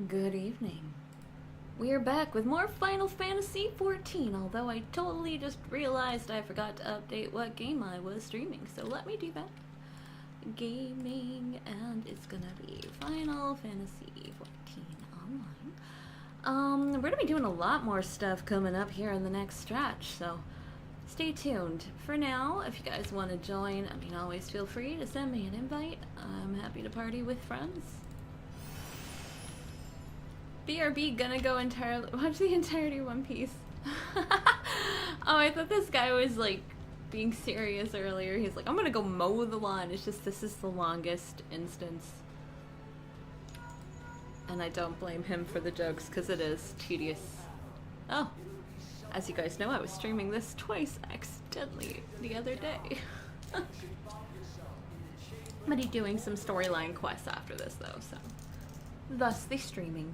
Good evening. We are back with more Final Fantasy XIV, although I totally just realized I forgot to update what game I was streaming, so let me do that. Gaming, and it's gonna be Final Fantasy XIV Online. We're gonna be doing a lot more stuff coming up here in the next stretch, so stay tuned. For now, if you guys want to join, always feel free to send me an invite. I'm happy to party with friends. BRB gonna go entirely watch the entirety of One Piece. Oh, I thought this guy was like being serious earlier. He's like, I'm gonna go mow the lawn. It's just this is the longest instance. And I don't blame him for the jokes because it is tedious. Oh, as you guys know, I was streaming this twice accidentally the other day. I'm gonna be doing some storyline quests after this though, so thus the streaming.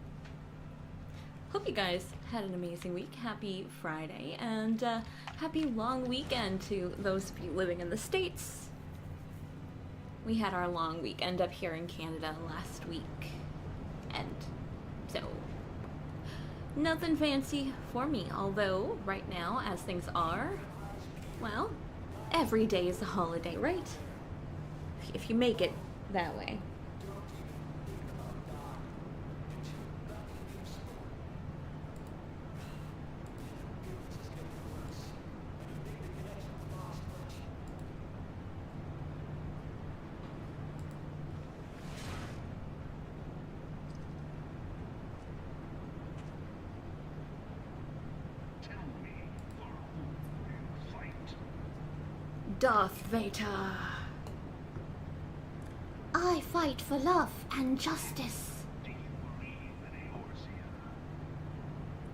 Hope you guys had an amazing week. Happy Friday, and happy long weekend to those of you living in the States. We had our long weekend up here in Canada last week, and so nothing fancy for me, although right now, as things are, well, every day is a holiday, right? If you make it that way. Darth Vader. I fight for love and justice.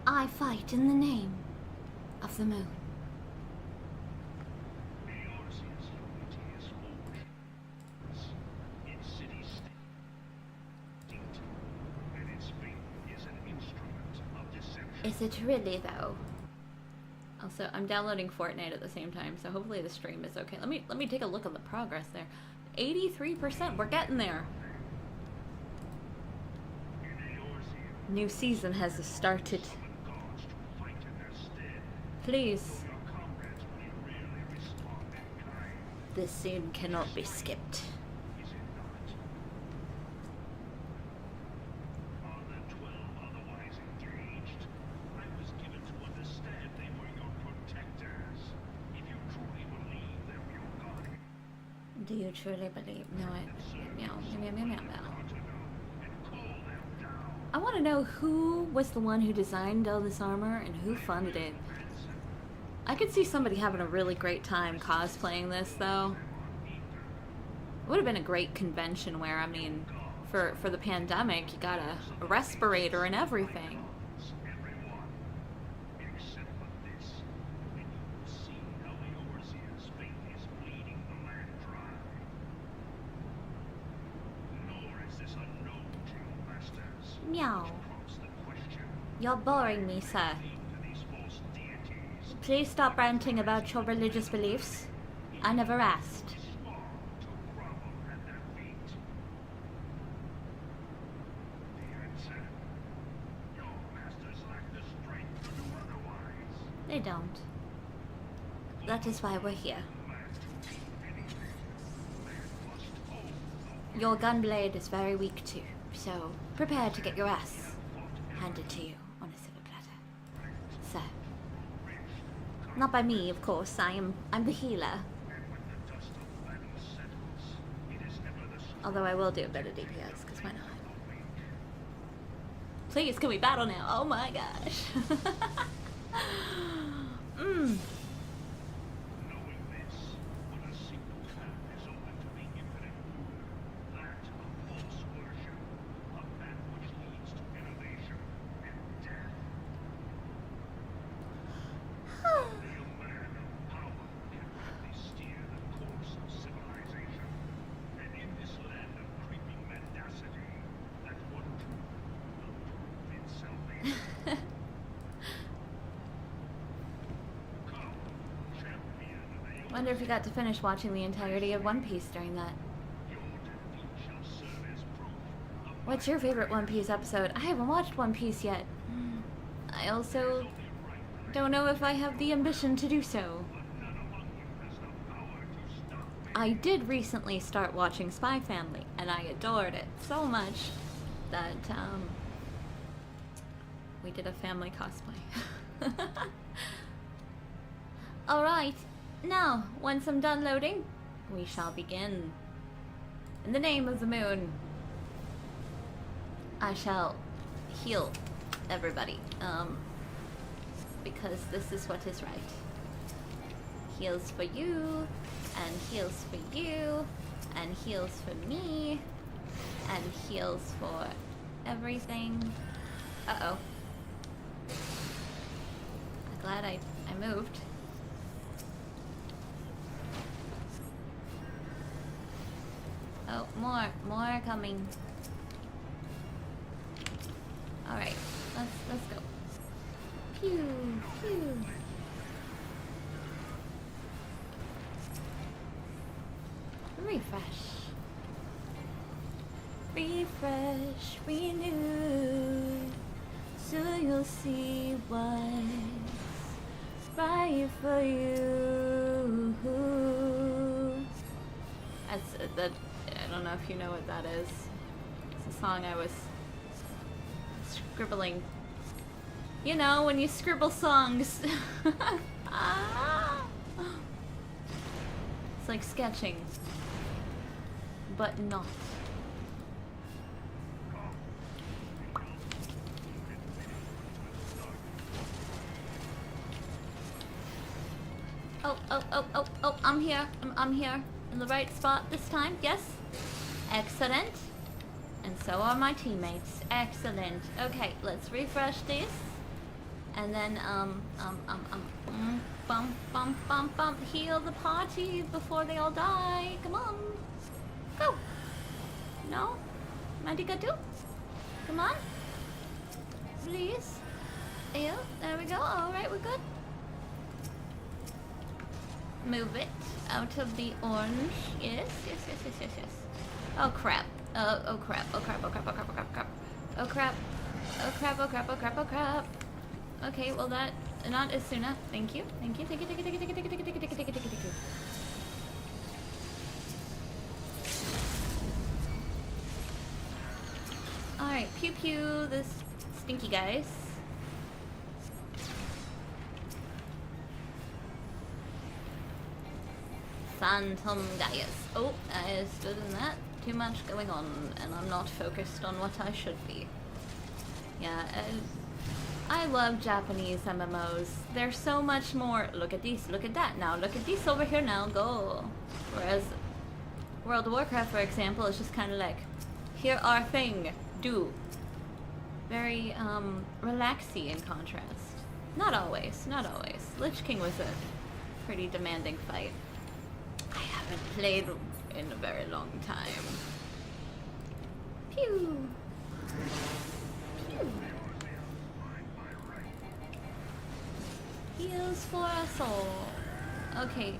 I fight in the name of the moon. Is it really though? Also, I'm downloading Fortnite at the same time, so hopefully the stream is okay. Let me take a look at the progress there. 83%, we're getting there. New season has started. Please. This scene cannot be skipped. Do you truly believe? No, meow, meow, meow, meow, meow. I want to know who was the one who designed all this armor and who funded it. I could see somebody having a really great time cosplaying this, though. It would have been a great convention wear. I mean, for the pandemic, you got a respirator and everything. Meow. You're boring me, sir. Please stop ranting about your religious beliefs. I never asked. They don't. That is why we're here. Your gunblade is very weak too. So, prepare to get your ass handed to you on a silver platter. So, not by me, of course. I'm the healer. Although I will do a bit of DPS, because why not? Please, can we battle now? Oh my gosh. Wonder if you got to finish watching the entirety of One Piece during that. What's your favorite One Piece episode? I haven't watched One Piece yet. I also don't know if I have the ambition to do so. I did recently start watching Spy Family, and I adored it so much that we did a family cosplay. Alright, now, once I'm done loading, we shall begin. In the name of the moon, I shall heal everybody, because this is what is right. Heals for you, and heals for you, and heals for me, and heals for everything. Uh-oh. I'm glad I moved. Oh, more coming. Alright, let's go. Pew, pew. Refresh. Refresh, renew. So you'll see what's right for you. That I don't know if you know what that is. It's a song I was scribbling. You know, when you scribble songs. It's like sketching, but not. Oh, I'm here. I'm here. In the right spot this time, yes? Excellent. And so are my teammates. Excellent. Okay, let's refresh this. And then, heal the party before they all die. Come on. Go. No? Mandikatu? Come on. Please. Yeah, there we go. Alright, we're good. Move it out of the orange. Yes. Oh crap. Oh crap. Okay, well that, not as soon. Thank you. Thank you. Alright, pew pew, this stinky guys. Phantom Gaius. Oh, I stood in that. Too much going on, and I'm not focused on what I should be. Yeah, I love Japanese MMOs. They're so much more, look at these, look at that now, look at these over here now, go. Whereas World of Warcraft, for example, is just kind of like, here our thing, do. Very, relaxy in contrast. Not always. Lich King was a pretty demanding fight. I haven't played in a very long time. Pew! Pew! Heals for us all. Okay.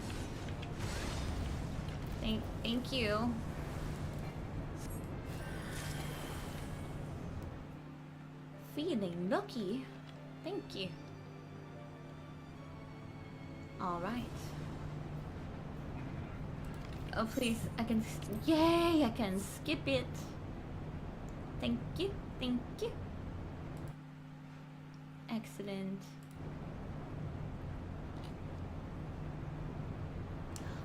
Thank you. Feeling lucky. Thank you. Alright. Oh please, yay, I can skip it. Thank you. Excellent.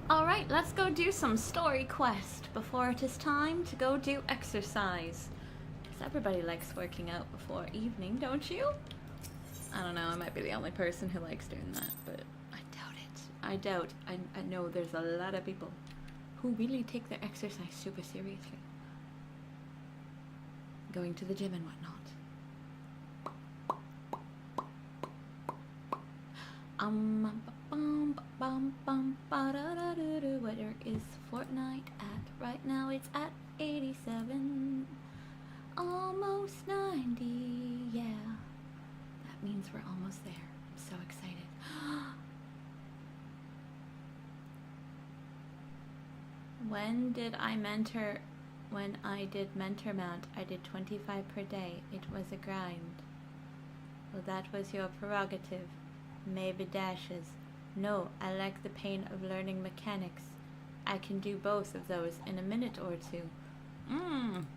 Alright, let's go do some story quest before it is time to go do exercise. Because everybody likes working out before evening, don't you? I don't know, I might be the only person who likes doing that, but I doubt it. I know there's a lot of people who really take their exercise super seriously. Going to the gym and whatnot. Where is Fortnite at? Right now it's at 87. Almost 90, yeah. That means we're almost there. I'm so excited. When did I mentor When I did mentor mount, I did 25 per day. It was a grind. Well, that was your prerogative. Maybe dashes. No, I like the pain of learning mechanics. I can do both of those in a minute or two. I'm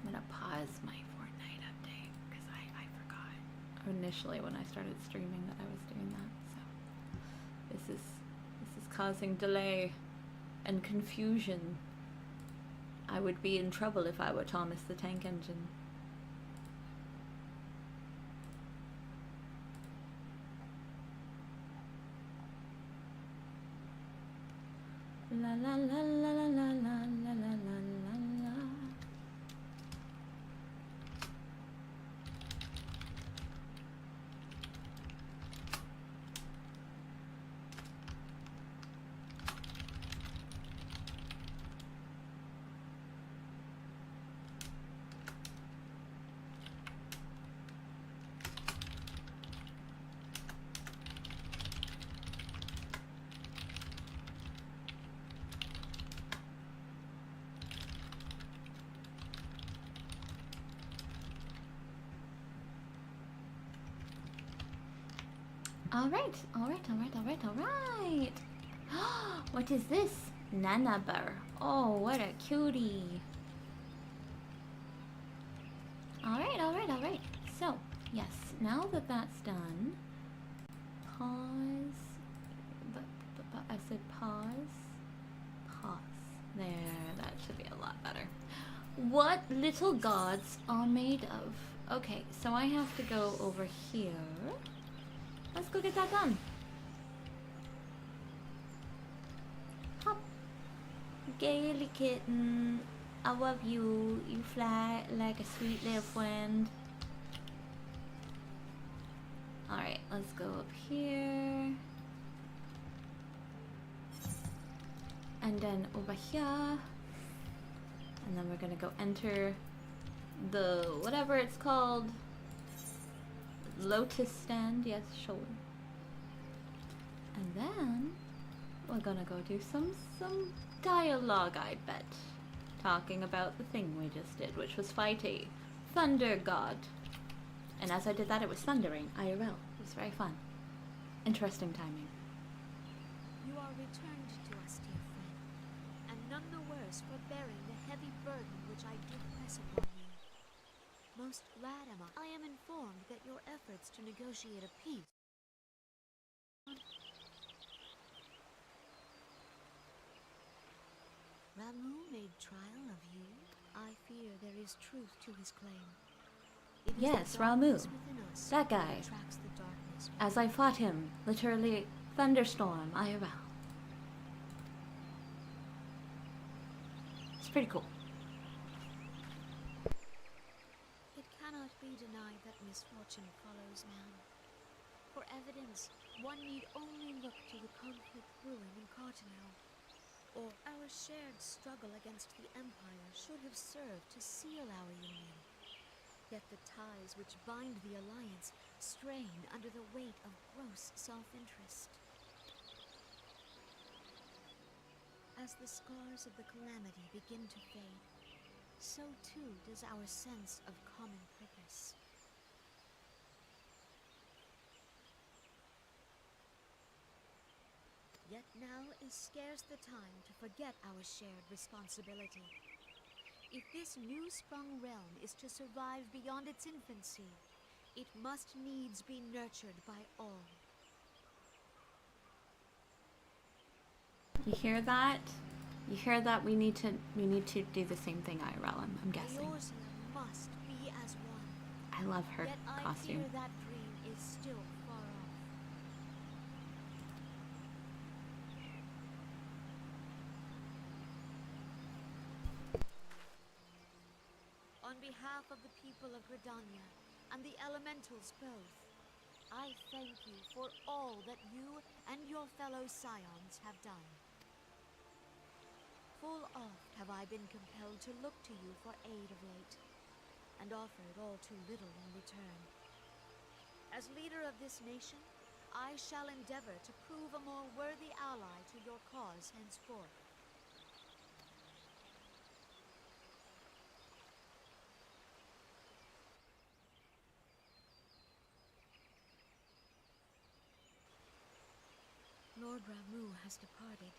gonna pause my Fortnite update because I forgot initially when I started streaming that I was doing that. So this is causing delay and confusion. I would be in trouble if I were Thomas the Tank Engine. La la la la la la la la la la la. Alright. What is this? Nanabar. Oh, what a cutie. Alright. So, yes, now that that's done, pause. I said pause. There, that should be a lot better. What little gods are made of? Okay, so I have to go over here. Let's go get that done. Hop. Gaily kitten. I love you. You fly like a sweet little friend. Alright, let's go up here. And then over here. And then we're gonna go enter the whatever it's called. Lotus stand, yes, sure. And then we're gonna go do some dialogue, I bet. Talking about the thing we just did, which was fight a thunder god. And as I did that, it was thundering, IRL. It was very fun. Interesting timing. You are returned to us, dear friend, and none the worse for bearing the heavy burden which I did press upon you. Most glad am I am informed that your efforts to negotiate a peace Ramu made trial of you. I fear there is truth to his claim. It is Yes, the Ramu. darkness within us That guy. attracts the darkness. As I fought him, literally thunderstorm, IRL. It's pretty cool. It cannot be denied that misfortune follows man. For evidence, one need only look to the conflict brewing in Cartanel. Or our shared struggle against the Empire should have served to seal our union. Yet the ties which bind the alliance strain under the weight of gross self-interest. As the scars of the calamity begin to fade, so too does our sense of common purpose. Yet now is scarce the time to forget our shared responsibility. If this new-sprung realm is to survive beyond its infancy, it must needs be nurtured by all. You hear that? You hear that? We need to do the same thing, IRL. I'm guessing. Eorzea must be as one. I love her Yet I costume. fear that dream is still far off. On behalf of the people of Gridania and the elementals both, I thank you for all that you and your fellow scions have done. Full oft have I been compelled to look to you for aid of late, and offered all too little in return. As leader of this nation, I shall endeavor to prove a more worthy ally to your cause henceforth. Lord Ramu has departed,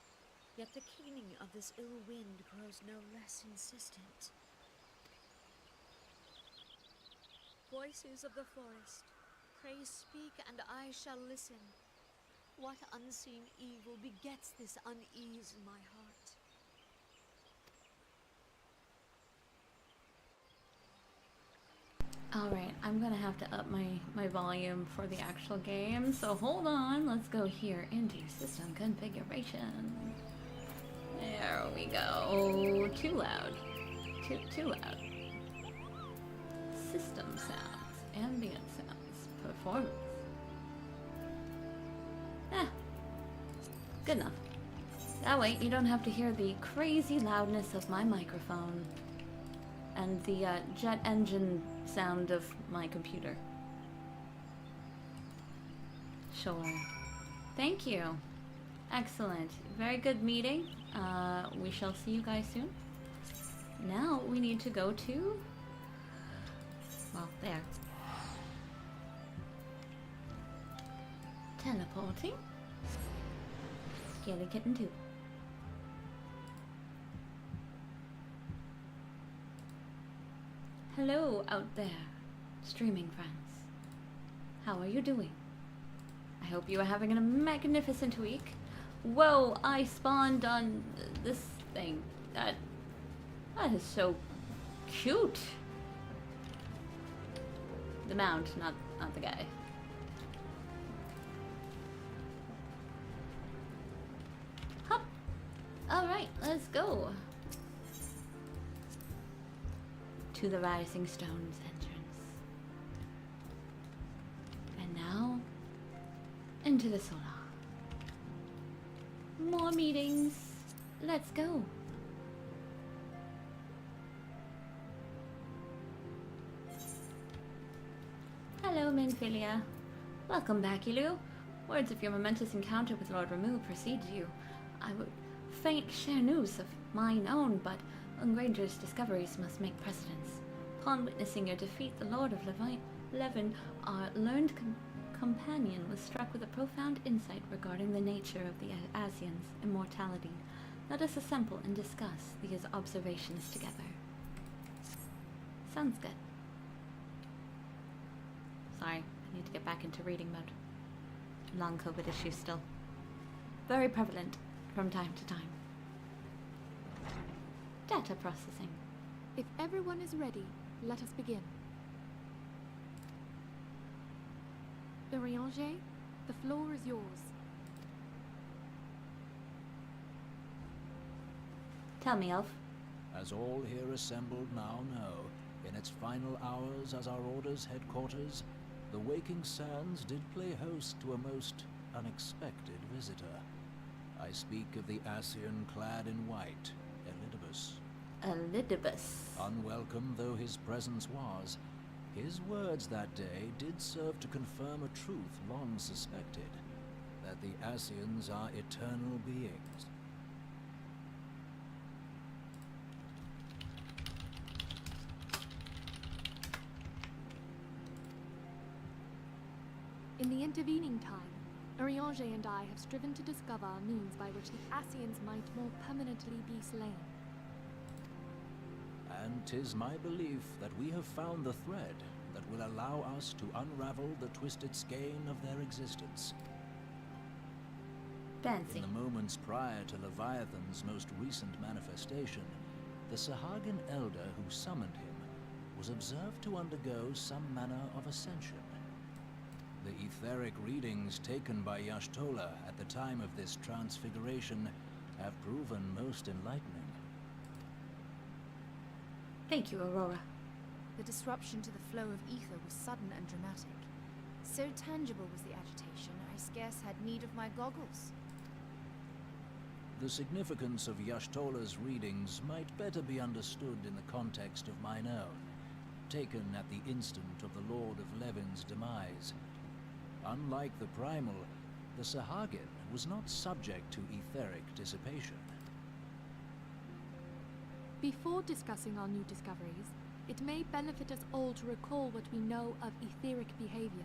yet the keening of this ill wind grows no less insistent. Voices of the forest, pray speak and I shall listen. What unseen evil begets this unease in my heart? Alright, I'm gonna have to up my volume for the actual game, so hold on, let's go here into system configuration. There we go. Too loud. Too loud. System sounds, ambient sounds, performance. Good enough. That way you don't have to hear the crazy loudness of my microphone and the jet engine sound of my computer. Sure. Thank you. Excellent. Very good meeting. We shall see you guys soon. Now we need to go to... well, there. Teleporting. Scaly Kitten 2. Hello out there, streaming friends. How are you doing? I hope you are having a magnificent week. Whoa, I spawned on this thing. That is so cute. The mount, not the guy. Hup. Alright, let's go. To the Rising Stones entrance. And now, into the solar. More meetings. Let's go. Hello, Minfilia. Welcome back, Ilu. Words of your momentous encounter with Lord Ramu precede you. I would faint share news of mine own, but Ungranger's discoveries must make precedence. Upon witnessing your defeat, the Lord of Levin, our learned companion, was struck with a profound insight regarding the nature of the Asians' immortality. Let us assemble and discuss these observations together. Sounds good. Sorry, I need to get back into reading mode. Long COVID issues still. Very prevalent from time to time. Data processing. If everyone is ready, let us begin. Urianger, the floor is yours. Tell me, Elf. As all here assembled now know, in its final hours as our Order's headquarters, the Waking Sands did play host to a most unexpected visitor. I speak of the Asian clad in white, Elidibus. Elidibus. Unwelcome though his presence was, his words that day did serve to confirm a truth long suspected, that the Asians are eternal beings. In the intervening time, Urianger and I have striven to discover a means by which the Asians might more permanently be slain. And 'tis my belief that we have found the thread that will allow us to unravel the twisted skein of their existence. Fancy. In the moments prior to Leviathan's most recent manifestation, the Sahagin elder who summoned him was observed to undergo some manner of ascension. The etheric readings taken by Y'ashtola at the time of this transfiguration have proven most enlightening. Thank you, Aurora. The disruption to the flow of ether was sudden and dramatic. So tangible was the agitation, I scarce had need of my goggles. The significance of Y'ashtola's readings might better be understood in the context of mine own, taken at the instant of the Lord of Levin's demise. Unlike the Primal, the Sahagin was not subject to etheric dissipation. Before discussing our new discoveries, it may benefit us all to recall what we know of etheric behavior.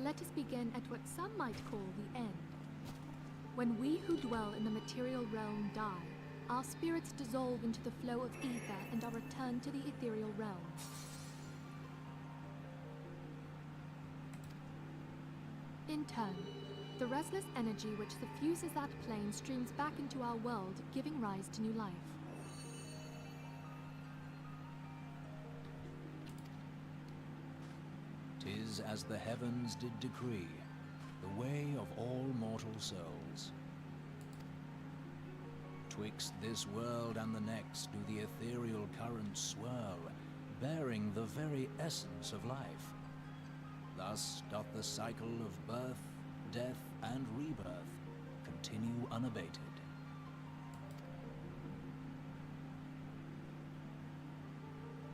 let us begin at what some might call the end. When we who dwell in the material realm die, our spirits dissolve into the flow of ether and are returned to the ethereal realm. In turn, the restless energy which suffuses that plane streams back into our world, giving rise to new life. "'Tis as the heavens did decree, the way of all mortal souls. Twixt this world and the next do the ethereal currents swirl, bearing the very essence of life. Thus doth the cycle of birth, death, and rebirth continue unabated."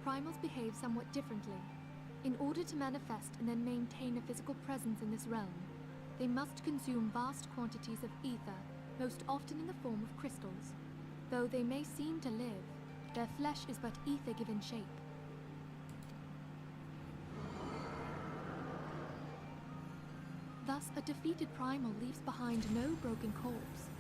Primals behave somewhat differently. In order to manifest and then maintain a physical presence in this realm, they must consume vast quantities of ether, most often in the form of crystals. Though they may seem to live, their flesh is but ether given shape. Thus, a defeated primal leaves behind no broken corpse.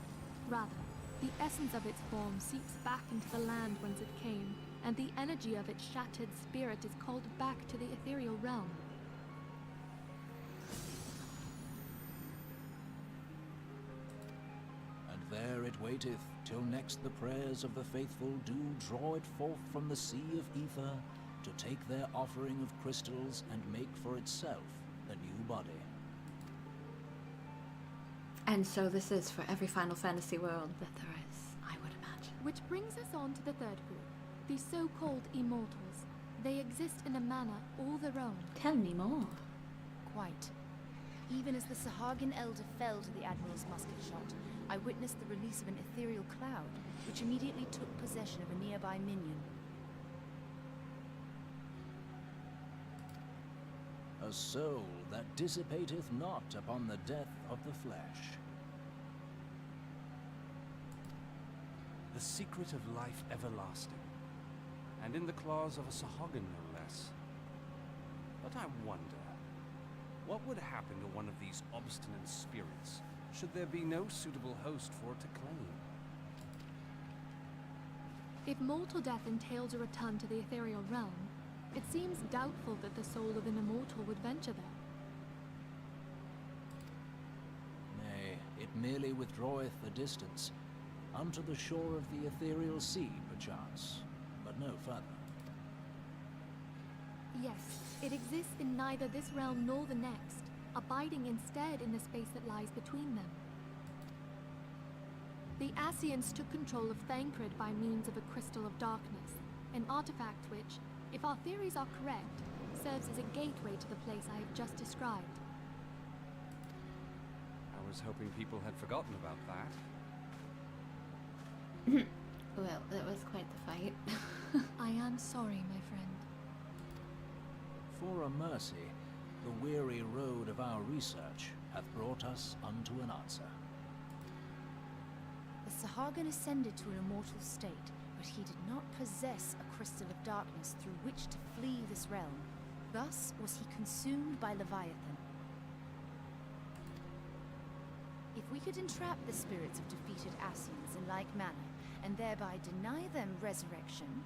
Rather, the essence of its form seeps back into the land whence it came, and the energy of its shattered spirit is called back to the ethereal realm. And there it waiteth, till next the prayers of the faithful do draw it forth from the sea of ether, to take their offering of crystals and make for itself a new body. And so this is for every Final Fantasy world that there is, I would imagine. Which brings us on to the third group, the so-called immortals. They exist in a manner all their own. Tell me more. Quite. Even as the Sahagin Elder fell to the Admiral's musket shot, I witnessed the release of an ethereal cloud, which immediately took possession of a nearby minion. A soul that dissipateth not upon the death of the flesh. The secret of life everlasting, and in the claws of a Sahagin no less. But I wonder, what would happen to one of these obstinate spirits, should there be no suitable host for it to claim? If mortal death entails a return to the ethereal realm, it seems doubtful that the soul of an immortal would venture there. Nay, it merely withdraweth a distance, unto the shore of the ethereal sea, perchance, but no further. Yes, it exists in neither this realm nor the next, abiding instead in the space that lies between them. The Ascians took control of Thancred by means of a crystal of darkness, an artifact which, if our theories are correct, serves as a gateway to the place I have just described. I was hoping people had forgotten about that. Well, that was quite the fight. I am sorry, my friend. For a mercy, the weary road of our research hath brought us unto an answer. The Sahagin ascended to an immortal state, but he did not possess a crystal of darkness through which to flee this realm. Thus was he consumed by Leviathan. If we could entrap the spirits of defeated Ascians in like manner, and thereby deny them resurrection,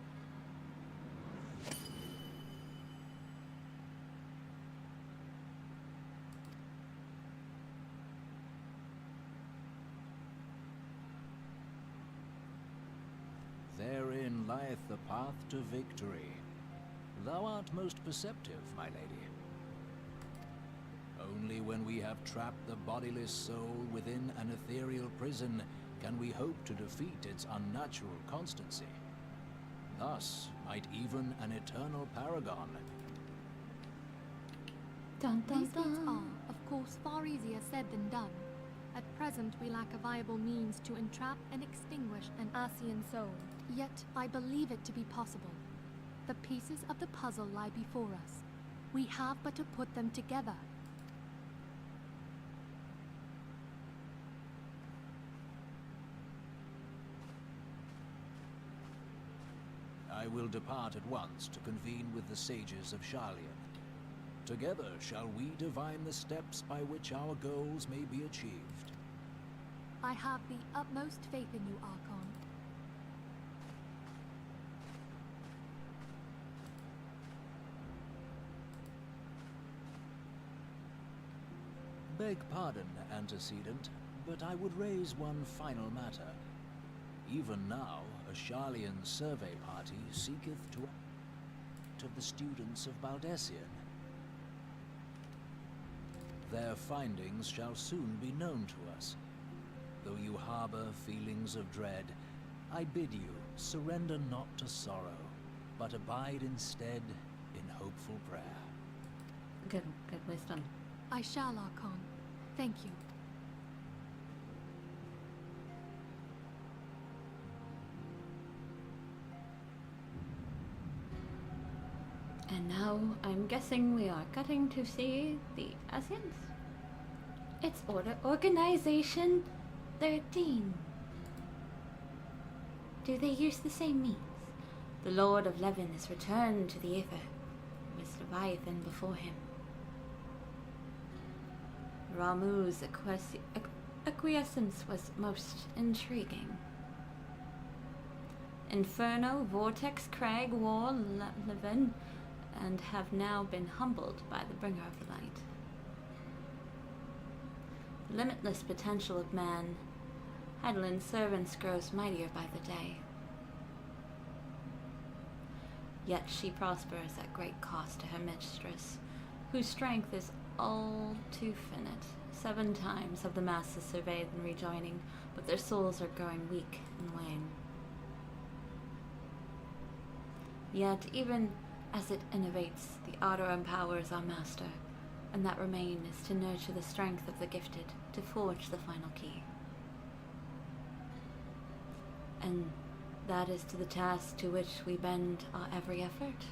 therein lieth the path to victory. Thou art most perceptive, my lady. Only when we have trapped the bodiless soul within an ethereal prison can we hope to defeat its unnatural constancy. Thus might even an eternal paragon... Dun dun These feats dun. are, of course, far easier said than done. At present, we lack a viable means to entrap and extinguish an Ascian soul. Yet, I believe it to be possible. The pieces of the puzzle lie before us. We have but to put them together. I will depart at once to convene with the sages of Sharlayan. Together shall we divine the steps by which our goals may be achieved. I have the utmost faith in you, Archon. Beg pardon, antecedent, but I would raise one final matter. Even now, a Sharlayan survey party seeketh to the students of Baldessian. Their findings shall soon be known to us. Though you harbor feelings of dread, I bid you surrender not to sorrow, but abide instead in hopeful prayer. Good wisdom. I shall, Archon. Thank you. And now I'm guessing we are getting to see the Asians. It's Order Organization 13. Do they use the same means? The Lord of Levin is returned to the Aether, with Leviathan before him. Ramu's acquiescence was most intriguing. Inferno, Vortex, Crag, War, Levin, and have now been humbled by the bringer of the light. The limitless potential of man, Heidelin's servants grows mightier by the day. Yet she prospers at great cost to her mistress, whose strength is all too finite. 7 times have the masses surveyed and rejoining, but their souls are growing weak and wane. Yet even as it innovates, the ardor empowers our master, and that remain is to nurture the strength of the gifted, to forge the final key. And that is to the task to which we bend our every effort.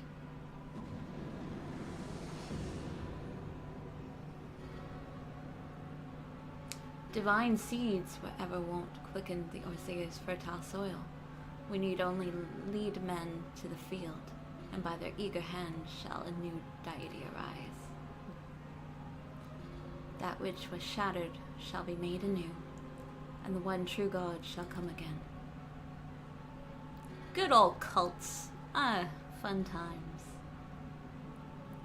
Divine seeds wherever won't quicken the Orsea's fertile soil. We need only lead men to the field, and by their eager hand shall a new deity arise. That which was shattered shall be made anew, and the one true God shall come again. Good old cults. Ah, fun times.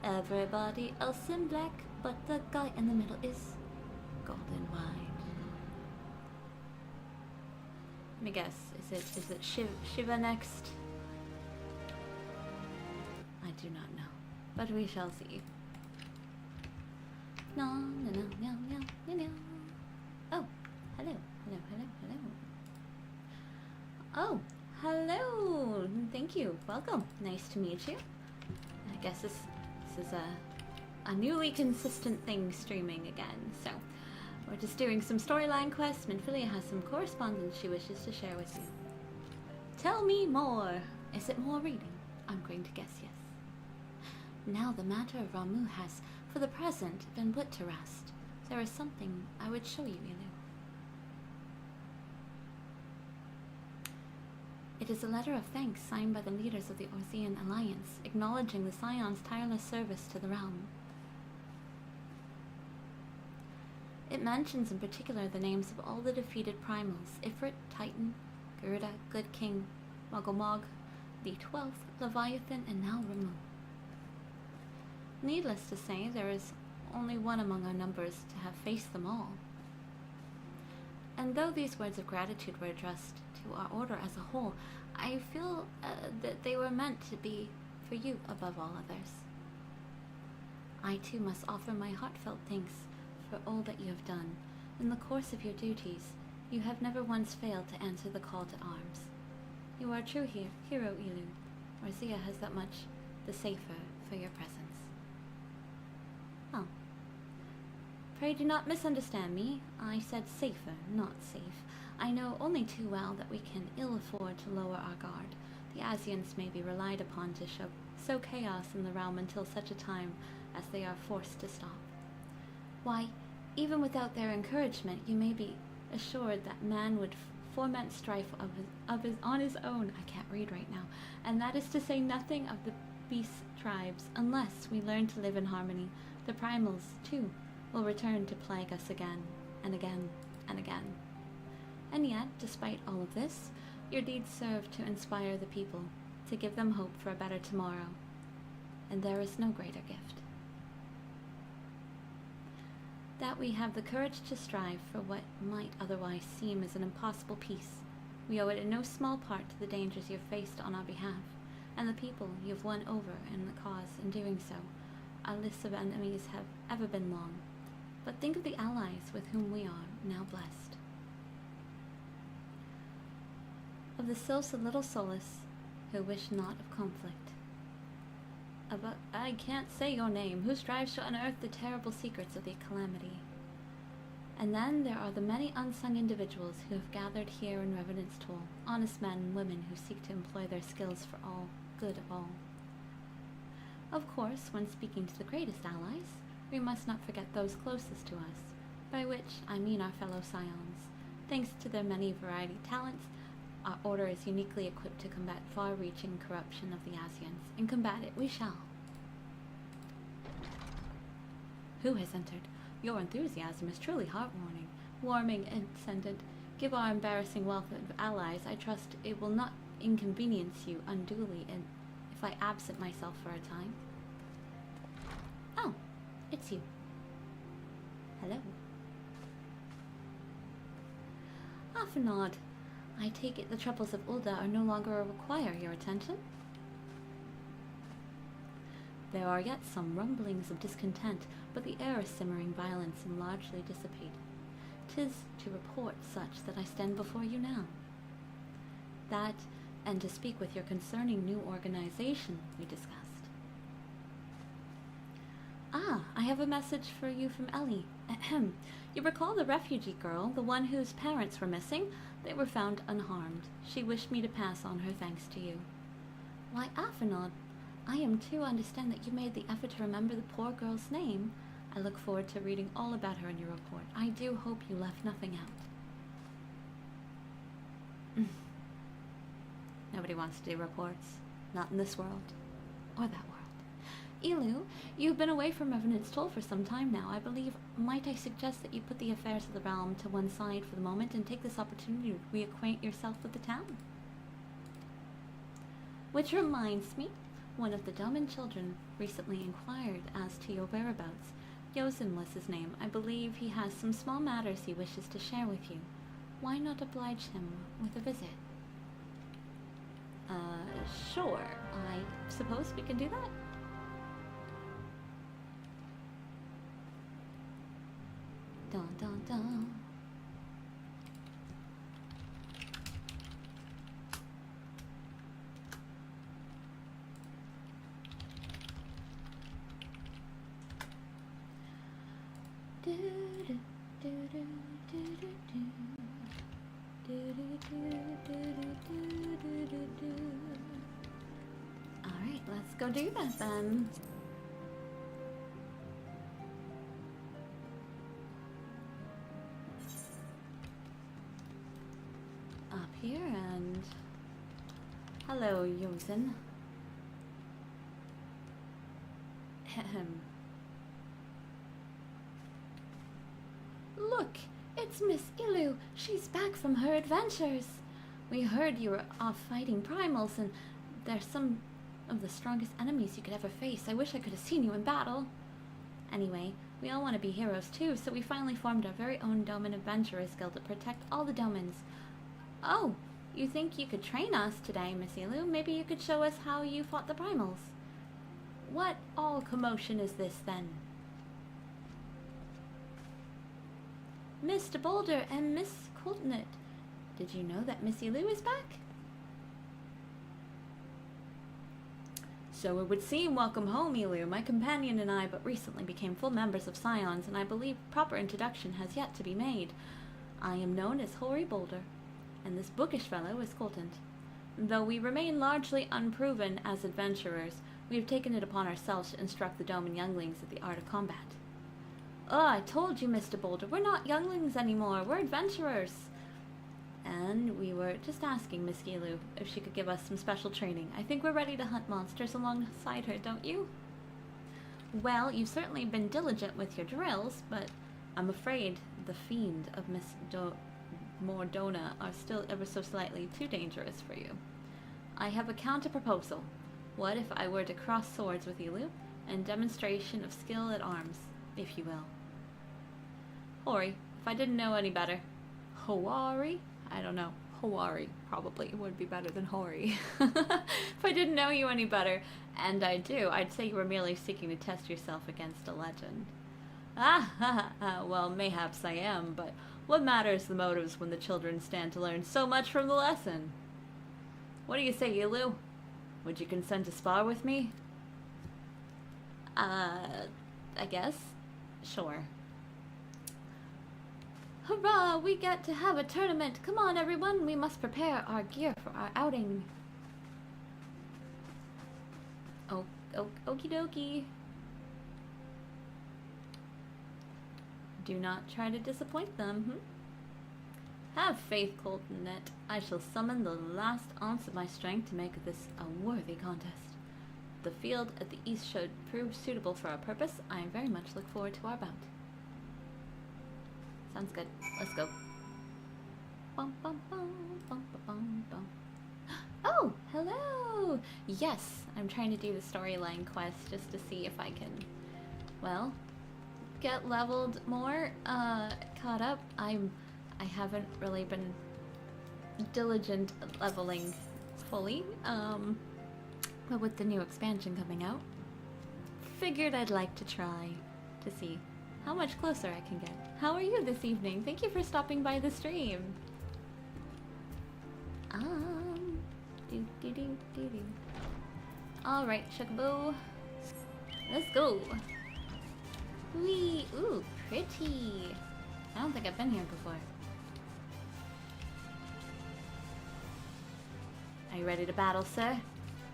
Everybody else in black, but the guy in the middle is golden white. Let me guess, is it Shiva next? I do not know, but we shall see. No, no, no, no, no, no, no. Oh, hello, hello, hello, hello. Oh, hello. Thank you. Welcome. Nice to meet you. I guess this is a newly consistent thing streaming again. So we're just doing some storyline quests. Minfilia has some correspondence she wishes to share with you. Tell me more. Is it more reading? I'm going to guess yes. Now the matter of Ramu has, for the present, been put to rest. There is something I would show you, Ilu. It is a letter of thanks signed by the leaders of the Orsean Alliance, acknowledging the Scion's tireless service to the realm. It mentions in particular the names of all the defeated primals, Ifrit, Titan, Garuda, Good King, Mogomog, the 12th, Leviathan, and now Ramu. Needless to say, there is only one among our numbers to have faced them all. And though these words of gratitude were addressed to our order as a whole, I feel that they were meant to be for you above all others. I too must offer my heartfelt thanks for all that you have done. In the course of your duties, you have never once failed to answer the call to arms. You are a true hero, Ilu. Orzea has that much the safer for your presence. Oh. Pray do not misunderstand me. I said safer, not safe. I know only too well that we can ill afford to lower our guard. The Asians may be relied upon to sow chaos in the realm until such a time as they are forced to stop. Why, even without their encouragement, you may be assured that man would foment strife on his own. I can't read right now. And that is to say nothing of the beast tribes, unless we learn to live in harmony, the primals, too, will return to plague us again, and again, and again. And yet, despite all of this, your deeds serve to inspire the people, to give them hope for a better tomorrow. And there is no greater gift. That we have the courage to strive for what might otherwise seem as an impossible peace. We owe it in no small part to the dangers you have faced on our behalf, and the people you have won over in the cause in doing so. Our lists of enemies have ever been long, but think of the allies with whom we are now blessed. Of the sylphs of little solace, who wish not of conflict. About I can't say your name, who strives to unearth the terrible secrets of the calamity. And then there are the many unsung individuals who have gathered here in Revenant's Toll, honest men and women who seek to employ their skills for all good of all. Of course, when speaking to the greatest allies, we must not forget those closest to us, by which I mean our fellow scions. Thanks to their many variety talents, our order is uniquely equipped to combat far-reaching corruption of the Asians, and combat it we shall. Who has entered? Your enthusiasm is truly heart-warming, warming and ascendant. Give our embarrassing wealth of allies, I trust it will not inconvenience you unduly if I absent myself for a time. Oh, it's you. Hello. Afanad, I take it the troubles of Ulda are no longer require your attention? There are yet some rumblings of discontent, but the air is simmering violence and largely dissipated. 'Tis to report such that I stand before you now. That, and to speak with your concerning new organization we discussed. Ah, I have a message for you from Ellie. Ahem. You recall the refugee girl, the one whose parents were missing? They were found unharmed. She wished me to pass on her thanks to you. Why, Afanad, I am to understand that you made the effort to remember the poor girl's name. I look forward to reading all about her in your report. I do hope you left nothing out. Nobody wants to do reports. Not in this world. Or that world. Elu, you've been away from Revenant's Toll for some time now. I believe, might I suggest that you put the affairs of the realm to one side for the moment and take this opportunity to reacquaint yourself with the town? Which reminds me, one of the Domin children recently inquired as to your whereabouts. Yosin was his name. I believe he has some small matters he wishes to share with you. Why not oblige him with a visit? Sure. I suppose we can do that? Dun dun dun. Alright, let's go do that then. Up here and... Hello, Yosin. Look, it's Miss Ilu. She's back from her adventures. We heard you were off fighting primals, and they're some of the strongest enemies you could ever face. I wish I could have seen you in battle. Anyway, we all want to be heroes too, so we finally formed our very own Domin Adventurers Guild to protect all the Domins. Oh, you think you could train us today, Miss Ilu? Maybe you could show us how you fought the primals. What all commotion is this, then? Mr. Boulder and Miss Coultnett, did you know that Miss Ilu is back? So it would seem. Welcome home, Ilu. My companion and I but recently became full members of Scions, and I believe proper introduction has yet to be made. I am known as Hoary Boulder, and this bookish fellow is Coultnett. Though we remain largely unproven as adventurers, we have taken it upon ourselves to instruct the Domin younglings of the art of combat. Oh, I told you, Mr. Boulder, we're not younglings anymore, we're adventurers. And we were just asking Miss Gilu if she could give us some special training. I think we're ready to hunt monsters alongside her, don't you? Well, you've certainly been diligent with your drills, but I'm afraid the fiend of Miss Mordona are still ever so slightly too dangerous for you. I have a counter-proposal. What if I were to cross swords with Elu, and demonstration of skill at arms, if you will? Hori, if I didn't know any better. Howari? I don't know. Howari probably would be better than Hori. If I didn't know you any better, and I do, I'd say you were merely seeking to test yourself against a legend. Well, mayhaps I am, but what matters the motives when the children stand to learn so much from the lesson? What do you say, Elu? Would you consent to spar with me? I guess. Sure. Hurrah! We get to have a tournament! Come on, everyone! We must prepare our gear for our outing. Okie dokie. Do not try to disappoint them, Have faith, Coltonet. I shall summon the last ounce of my strength to make this a worthy contest. The field at the east should prove suitable for our purpose. I very much look forward to our bout. Sounds good. Let's go. Bum, bum, bum, bum, bum, bum. Oh, hello! Yes, I'm trying to do the storyline quest just to see if I can, well, get leveled more, caught up. I haven't really been diligent leveling fully, but with the new expansion coming out, figured I'd like to try to see how much closer I can get. How are you this evening? Thank you for stopping by the stream. Alright, Shugaboo. Let's go. Wee, ooh, pretty. I don't think I've been here before. Are you ready to battle, sir?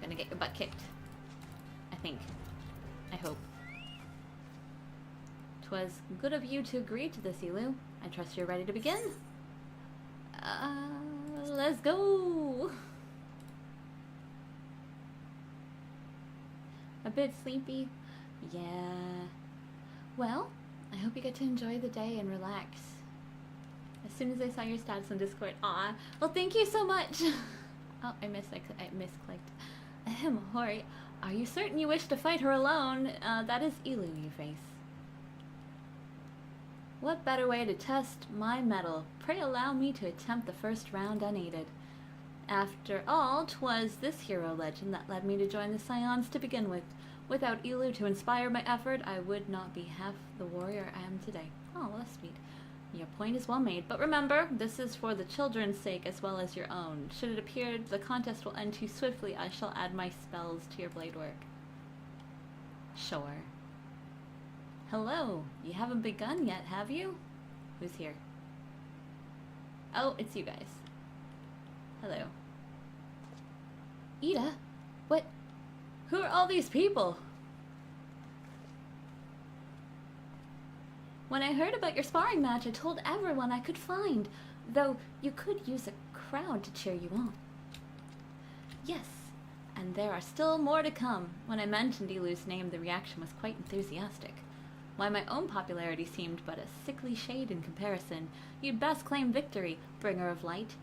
Gonna get your butt kicked. I think. I hope. 'Twas good of you to agree to this, Elu. I trust you're ready to begin? Let's go! A bit sleepy? Yeah. Well, I hope you get to enjoy the day and relax. As soon as I saw your stats on Discord, aw. Well, thank you so much! Oh, I misclicked. Ahem, Hori. Are you certain you wish to fight her alone? That is Elu you face. What better way to test my mettle? Pray allow me to attempt the first round unaided. After all, 'twas this hero legend that led me to join the Scions to begin with. Without Elu to inspire my effort, I would not be half the warrior I am today. Oh, well, that's sweet. Your point is well made, but remember, this is for the children's sake as well as your own. Should it appear the contest will end too swiftly, I shall add my spells to your blade work. Sure. Hello. You haven't begun yet, have you? Who's here? Oh, it's you guys. Hello. Ida? What? Who are all these people? When I heard about your sparring match, I told everyone I could find, though you could use a crowd to cheer you on. Yes, and there are still more to come. When I mentioned Elu's name, the reaction was quite enthusiastic. Why, my own popularity seemed but a sickly shade in comparison. You'd best claim victory, bringer of light.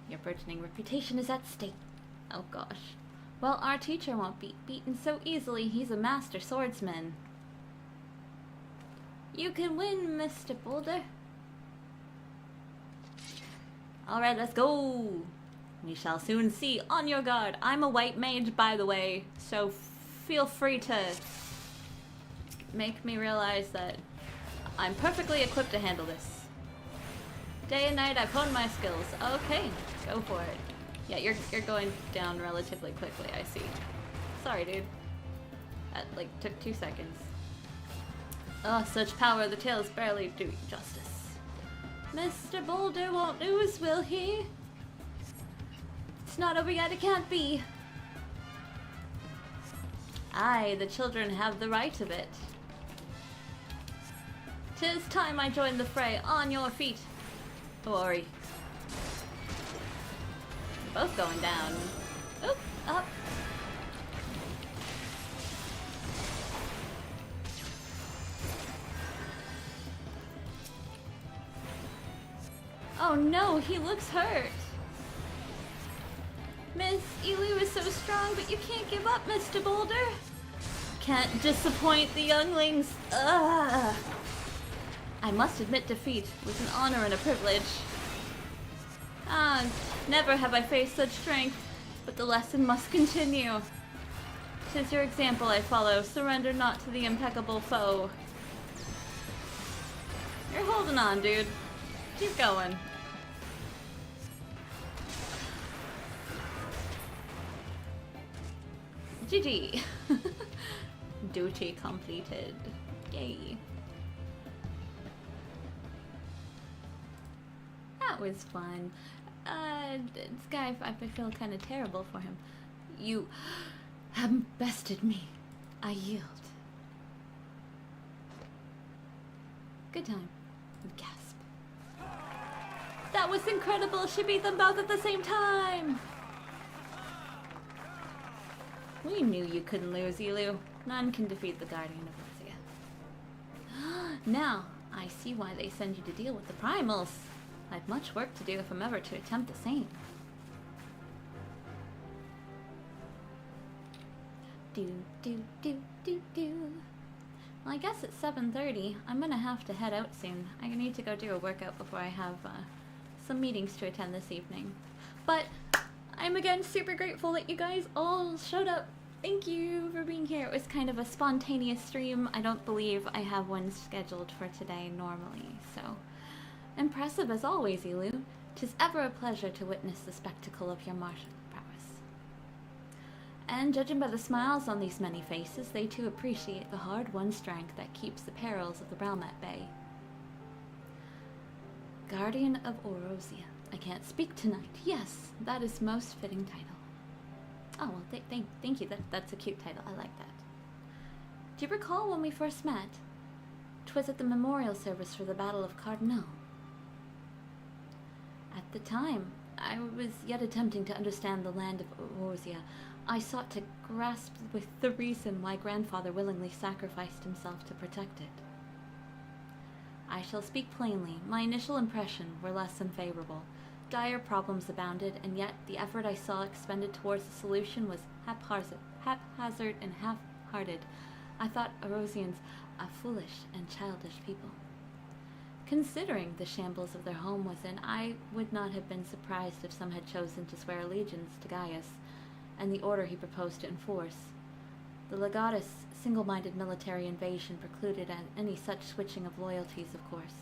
Your burgeoning reputation is at stake. Oh gosh. Well, our teacher won't be beaten so easily. He's a master swordsman. You can win, Mr. Boulder. Alright, let's go. We shall soon see. On your guard. I'm a white mage, by the way, so feel free to make me realize that I'm perfectly equipped to handle this. Day and night, I've honed my skills. Okay, go for it. Yeah, you're going down relatively quickly, I see. Sorry, dude. That, like, took 2 seconds. Oh, such power, the tales barely do you justice. Mr. Boulder won't lose, will he? It's not over yet, it can't be. Aye, the children have the right of it. 'Tis time I joined the fray. On your feet. Hori. both going down. Oop, up. Oh no, he looks hurt. Miss Elu is so strong, but you can't give up, Mr. Boulder. Can't disappoint the younglings. Ugh. I must admit defeat was an honor and a privilege. Ah, never have I faced such strength, but the lesson must continue. 'Tis your example I follow. Surrender not to the impeccable foe. You're holding on, dude. Keep going. GG. Duty completed. Yay. That was fun. This guy, I feel kind of terrible for him. You have bested me. I yield. Good time. Gasp. That was incredible. She beat them both at the same time. We knew you couldn't lose, Elu. None can defeat the Guardian of Earthia. Now, I see why they send you to deal with the primals. I've much work to do if I'm ever to attempt the same. Do. Well, I guess it's 7:30. I'm gonna have to head out soon. I need to go do a workout before I have some meetings to attend this evening. But I'm again super grateful that you guys all showed up. Thank you for being here. It was kind of a spontaneous stream. I don't believe I have one scheduled for today normally, so impressive as always, Elu. 'Tis ever a pleasure to witness the spectacle of your martial prowess. And judging by the smiles on these many faces, they too appreciate the hard-won strength that keeps the perils of the realm at bay. Guardian of Orosia. I can't speak tonight. Yes, that is most fitting title. Oh, well, thank you. That's a cute title. I like that. Do you recall when we first met? 'Twas at the memorial service for the Battle of Cardinal. At the time, I was yet attempting to understand the land of Orosia. I sought to grasp with the reason why grandfather willingly sacrificed himself to protect it. I shall speak plainly. My initial impression were less than favorable. Dire problems abounded, and yet the effort I saw expended towards the solution was haphazard and half-hearted. I thought Erosians a foolish and childish people. Considering the shambles of their home was in, I would not have been surprised if some had chosen to swear allegiance to Gaius and the order he proposed to enforce. The legatus' single-minded military invasion precluded any such switching of loyalties, of course.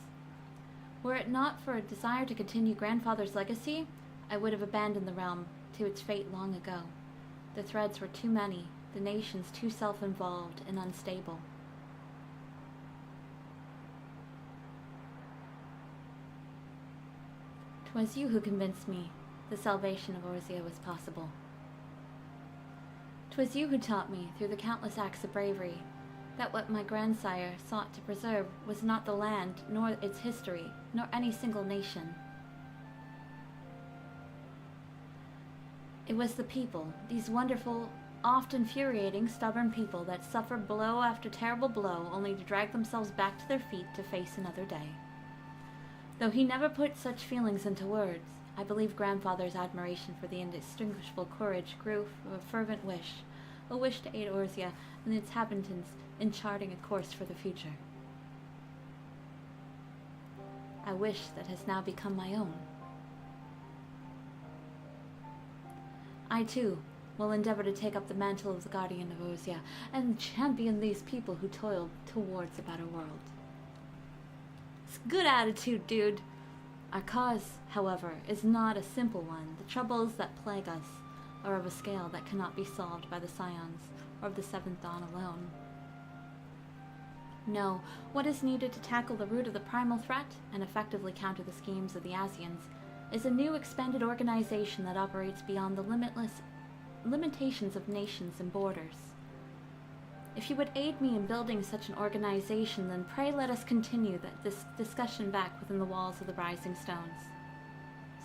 Were it not for a desire to continue grandfather's legacy, I would have abandoned the realm to its fate long ago. The threads were too many, the nations too self-involved and unstable. "'Twas you who convinced me the salvation of Orosia was possible. 'Twas you who taught me, through the countless acts of bravery, that what my grandsire sought to preserve was not the land, nor its history, nor any single nation. It was the people, these wonderful, oft infuriating, stubborn people that suffer blow after terrible blow only to drag themselves back to their feet to face another day. Though he never put such feelings into words, I believe grandfather's admiration for the indistinguishable courage grew from a fervent wish, a wish to aid Orosia and its inhabitants in charting a course for the future. A wish that has now become my own. I, too, will endeavor to take up the mantle of the Guardian of Orosia and champion these people who toil towards a better world." It's a good attitude, dude. Our cause, however, is not a simple one. The troubles that plague us are of a scale that cannot be solved by the Scions or of the Seventh Dawn alone. No, what is needed to tackle the root of the primal threat and effectively counter the schemes of the Asians is a new expanded organization that operates beyond the limitless limitations of nations and borders. If you would aid me in building such an organization, then pray let us continue this discussion back within the walls of the Rising Stones.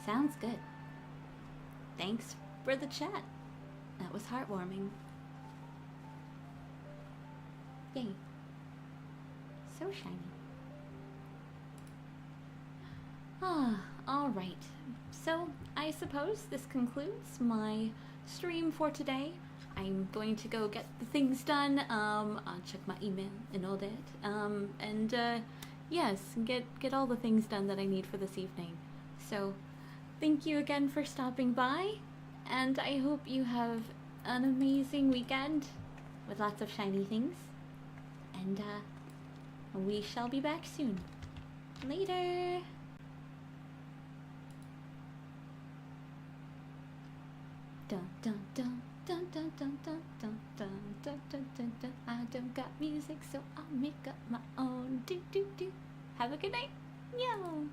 Sounds good. thanks for the chat. That was heartwarming. Yay. So shiny. Ah, alright. So, I suppose this concludes my stream for today. I'm going to go get the things done, I'll check my email and all that, yes, get all the things done that I need for this evening. So, thank you again for stopping by, and I hope you have an amazing weekend with lots of shiny things, and, we shall be back soon. Later! Dun dun dun dun dun dun dun dun dun dun dun dun dun. I don't got music, so I'll make up my own. Do do do. Have a good night. Meow.